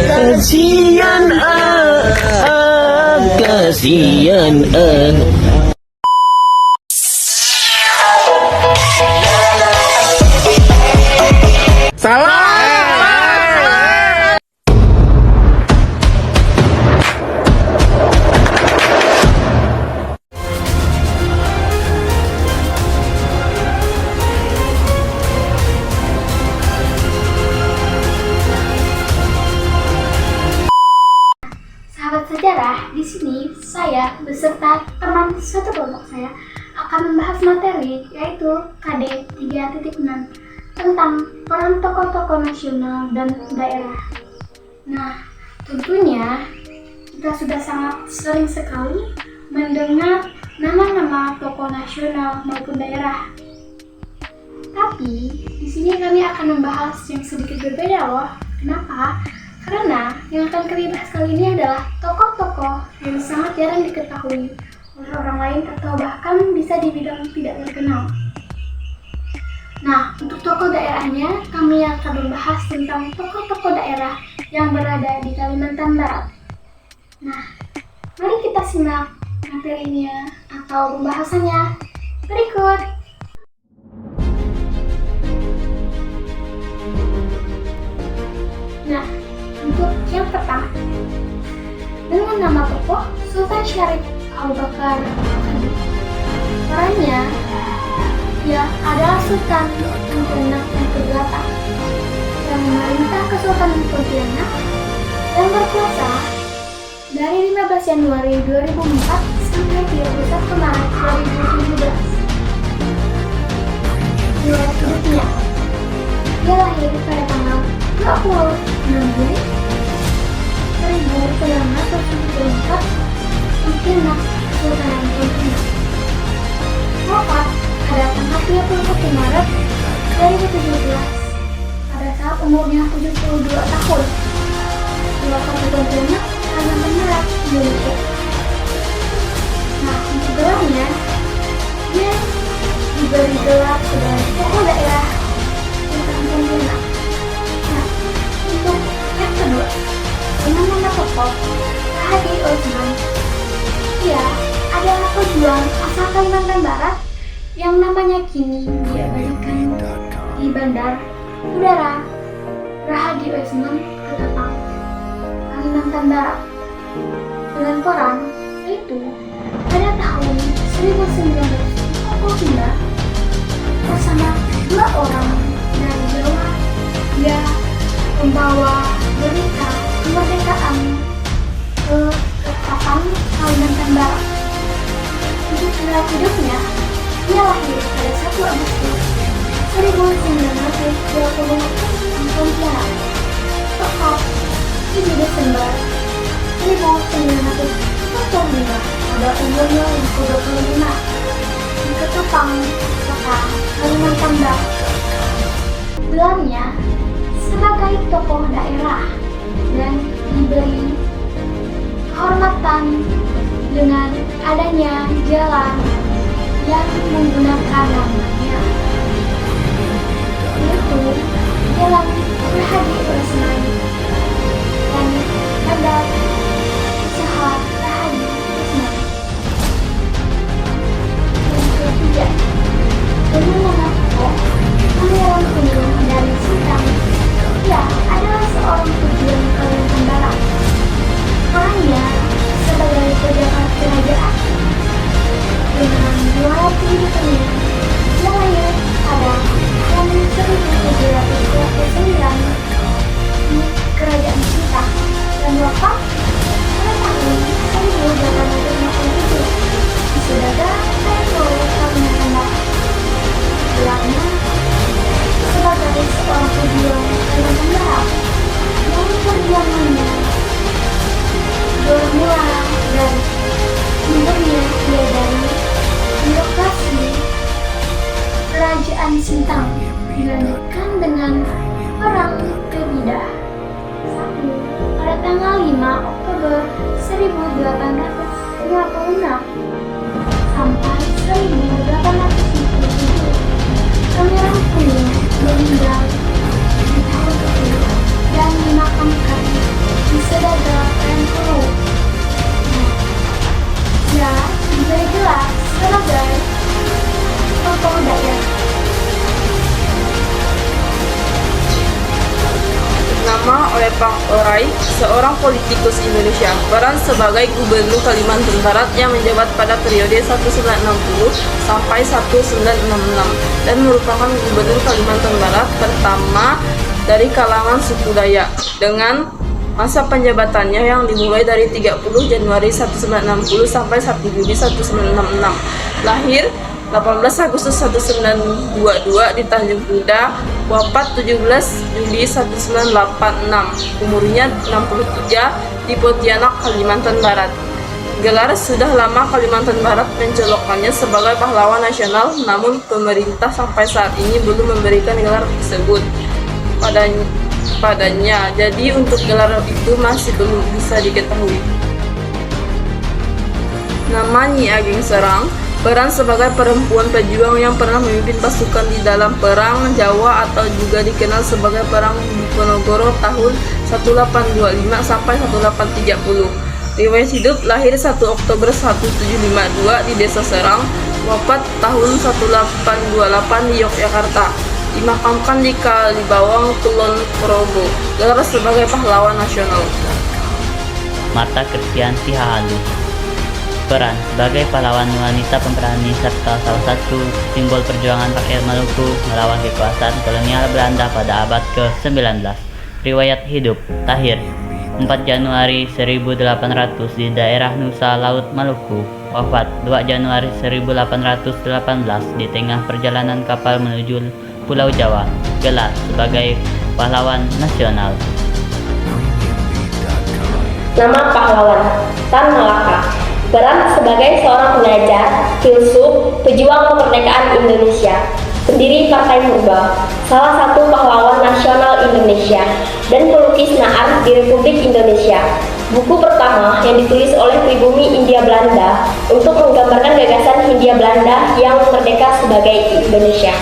Kasihan kasihan Sahabat sejarah, di sini saya beserta teman satu kelompok saya akan membahas materi yaitu KD 3.6 tentang peran tokoh-tokoh nasional dan daerah. Nah, tentunya kita sudah sangat sering sekali mendengar nama-nama tokoh nasional maupun daerah. Tapi di sini kami akan membahas yang sedikit berbeda loh. Kenapa? Karena yang akan kami bahas kali ini adalah tokoh-tokoh yang sangat jarang diketahui oleh orang lain atau bahkan bisa dibilang tidak terkenal. Nah, untuk tokoh daerahnya, kami akan membahas tentang tokoh-tokoh daerah yang berada di Kalimantan Barat. Nah, mari kita simak materinya atau pembahasannya berikut. Nah, untuk yang pertama, dengan nama tokoh Sultan Syarif Abu Bakar Khan. Perannya, ia adalah Sultan yang ke-6 dan ke-8 yang memerintah Kesultanan Pontianak yang berkuasa dari 15 Januari 2004 sampai 31 Maret 2017. Riwayat hidupnya, dia lahir pada tanggal 26 Juli 1974 di Timnas Kesultanan Pontianak. Wafat pada tanggal 31 Maret 2017 pada saat umurnya 72 tahun. Wafat di Pontianak, Kalimantan Barat, Indonesia. Nah, untuk gelarnya, dia diberi gelar sebagai tokoh daerah Sultan Pontianak. Nah, untuk yang kedua, dengan nama tokoh Hadi Osman. Ia adalah pejuang asal Kalimantan Barat yang namanya kini diabadikan di Bandar Udara Rahadi Osman Ketapang, Kalimantan Barat. Dengan peran yaitu pada tahun 1949 bersama 2 orang dari Jawa, dia membawa berita kemerdekaan ke Ketapang, Kalimantan Barat. Untuk riwayat hidupnya, dia lahir pada 1 Agustus 1920 di Pontianak, tepat 7 Desember 1945 pada umurnya yang ke-25 di Ketapang, Kota Kalimantan Barat. Gelarnya sebagai tokoh daerah dan diberi kehormatan dengan adanya jalan yang menggunakan namanya, yaitu Jalan Rahadi Osman dan Bandar Usaha Rahadi Osman. Yang ketiga, dengan nama tokoh Pangeran Gunung dari Sintang. Ia adalah seorang pejuang Kalimantan Barat. Perannya sebagai pejabat kerajaan. Dengan riwayat kehidupannya, dia lahir pada tahun 1729 di Kerajaan Sintang dan wafat pada tahun 1857 di Sedaga, Solo, Kalimantan Barat. Gelarnya sebagai seorang pejuang Kalimantan Barat yang perjuangannya bermula dari munculnya dia dari birokrasi Kerajaan Sintang dilanjutkan dengan Perang Kebidah 1 pada tanggal 5 Oktober 1856 sampai 1857. Pangeran Kuning meninggal di tahun itu dan dimakamkan Pang Eray, seorang politikus Indonesia. Peran sebagai Gubernur Kalimantan Barat yang menjabat pada periode 1960 sampai 1966 dan merupakan Gubernur Kalimantan Barat pertama dari kalangan suku Dayak dengan masa penjabatannya yang dimulai dari 30 Januari 1960 sampai 1 Juli 1966. Lahir 18 Agustus 1922 di Tanjung Kuda, wafat 17 Juli 1986, umurnya 63 di Pontianak, Kalimantan Barat. Gelar sudah lama Kalimantan Barat mencolokkannya sebagai pahlawan nasional, namun pemerintah sampai saat ini belum memberikan gelar tersebut padanya. Jadi untuk gelar itu masih belum bisa diketahui. Nama Nyi Ageng Serang, peran sebagai perempuan pejuang yang pernah memimpin pasukan di dalam Perang Jawa atau juga dikenal sebagai Perang Diponegoro tahun 1825 sampai 1830. Riwayat hidup: lahir 1 Oktober 1752 di Desa Serang, wafat tahun 1828 di Yogyakarta. Dimakamkan di Kalibawang, Kulon Progo. Gelar sebagai pahlawan nasional. Marta Kristianti Hahalu, peran sebagai pahlawan wanita pemberani serta salah satu simbol perjuangan rakyat Maluku melawan kekuasaan kolonial Belanda pada abad ke-19. Riwayat hidup: lahir 4 Januari 1800 di daerah Nusa Laut Maluku, wafat 2 Januari 1818 di tengah perjalanan kapal menuju Pulau Jawa. Gelar sebagai pahlawan nasional. Nama pahlawan: Tan Malaka. Peran sebagai seorang pengajar, filsuf, pejuang kemerdekaan Indonesia, pendiri Partai Purba, salah satu pahlawan nasional Indonesia, dan pelukis naar di Republik Indonesia. Buku pertama yang ditulis oleh pribumi Hindia Belanda untuk menggambarkan gagasan Hindia Belanda yang merdeka sebagai Indonesia.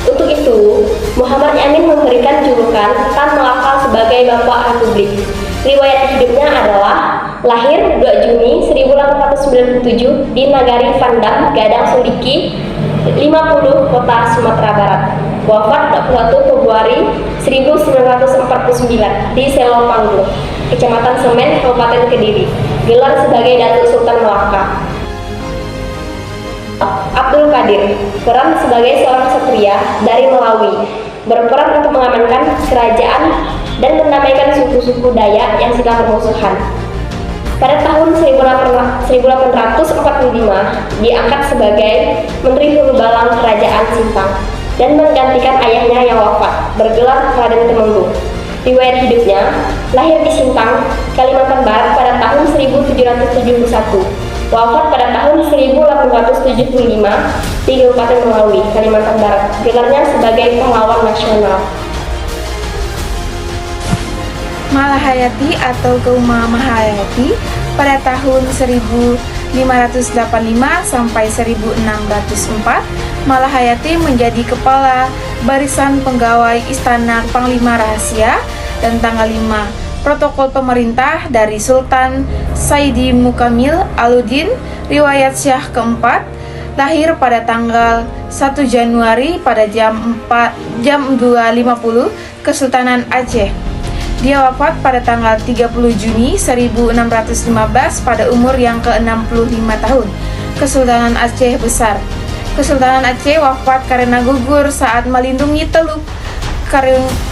Untuk itu, Muhammad Yamin memberikan julukan Tan Malaka sebagai Bapak Republik. Riwayat hidupnya adalah lahir 2 Juni 1897 di Nagari Vandam, Gadang Suliki, 50 Kota Sumatera Barat. Wafat 21 Februari 1949 di Selo Panggung, Kecamatan Semen, Kabupaten Kediri. Gelar sebagai Datuk Sultan Malaka. Abdul Qadir, peran sebagai seorang satria dari Melawi, berperan untuk mengamankan kerajaan dan mendamaikan suku-suku Dayak yang sedang bermusuhan. Pada tahun 1845, diangkat sebagai Menteri Hulu Balang Kerajaan Simpang dan menggantikan ayahnya yang wafat, bergelar Raden Temenggung. Riwayat hidupnya: lahir di Simpang, Kalimantan Barat pada tahun 1771. Wafat pada tahun 1875 di Kabupaten Melawi, Kalimantan Barat. Gelarnya sebagai pahlawan nasional. Malahayati atau Keuma Mahayati pada tahun 1585 sampai 1604, Malahayati menjadi kepala barisan pegawai Istana Panglima Rahasia dan tanggal 5 protokol pemerintah dari Sultan Saidi Mukamil Alauddin. Riwayat Syah keempat, lahir pada tanggal 1 Januari pada jam 2.50 Kesultanan Aceh. Dia wafat pada tanggal 30 Juni 1615 pada umur yang ke-65 tahun. Kesultanan Aceh Besar. Kesultanan Aceh wafat karena gugur saat melindungi Teluk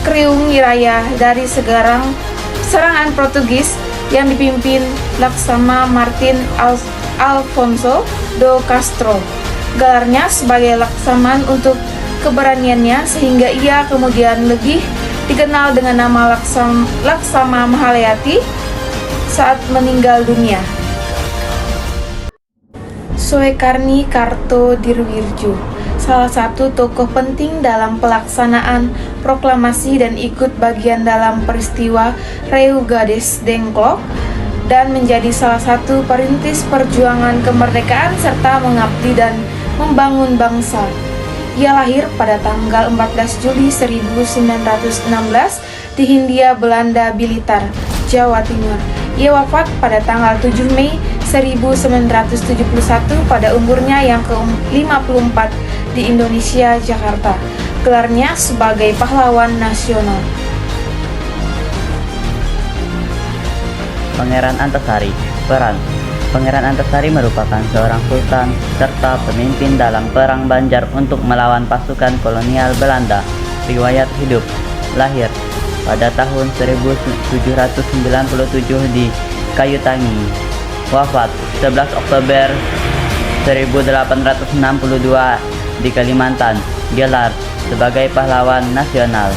Kriung Raya dari serangan Portugis yang dipimpin Laksama Martin Alfonso do Castro. Gelarnya sebagai Laksaman untuk keberaniannya, sehingga ia kemudian lebih dikenal dengan nama Laksama Mahayati saat meninggal dunia. Soekarni Kartodirwirjo, salah satu tokoh penting dalam pelaksanaan proklamasi dan ikut bagian dalam peristiwa Reu Gadis Dengklok dan menjadi salah satu perintis perjuangan kemerdekaan serta mengabdi dan membangun bangsa. Ia lahir pada tanggal 14 Juli 1916 di Hindia Belanda Blitar, Jawa Timur. Ia wafat pada tanggal 7 Mei 1971 pada umurnya yang ke-54 di Indonesia, Jakarta. Gelarnya sebagai pahlawan nasional. Pangeran Antasari. Peran: Pangeran Antasari merupakan seorang sultan serta pemimpin dalam Perang Banjar untuk melawan pasukan kolonial Belanda. Riwayat hidup: lahir pada tahun 1797 di Kayutangi. Wafat 11 Oktober 1862 di Kalimantan. Gelar: sebagai pahlawan nasional.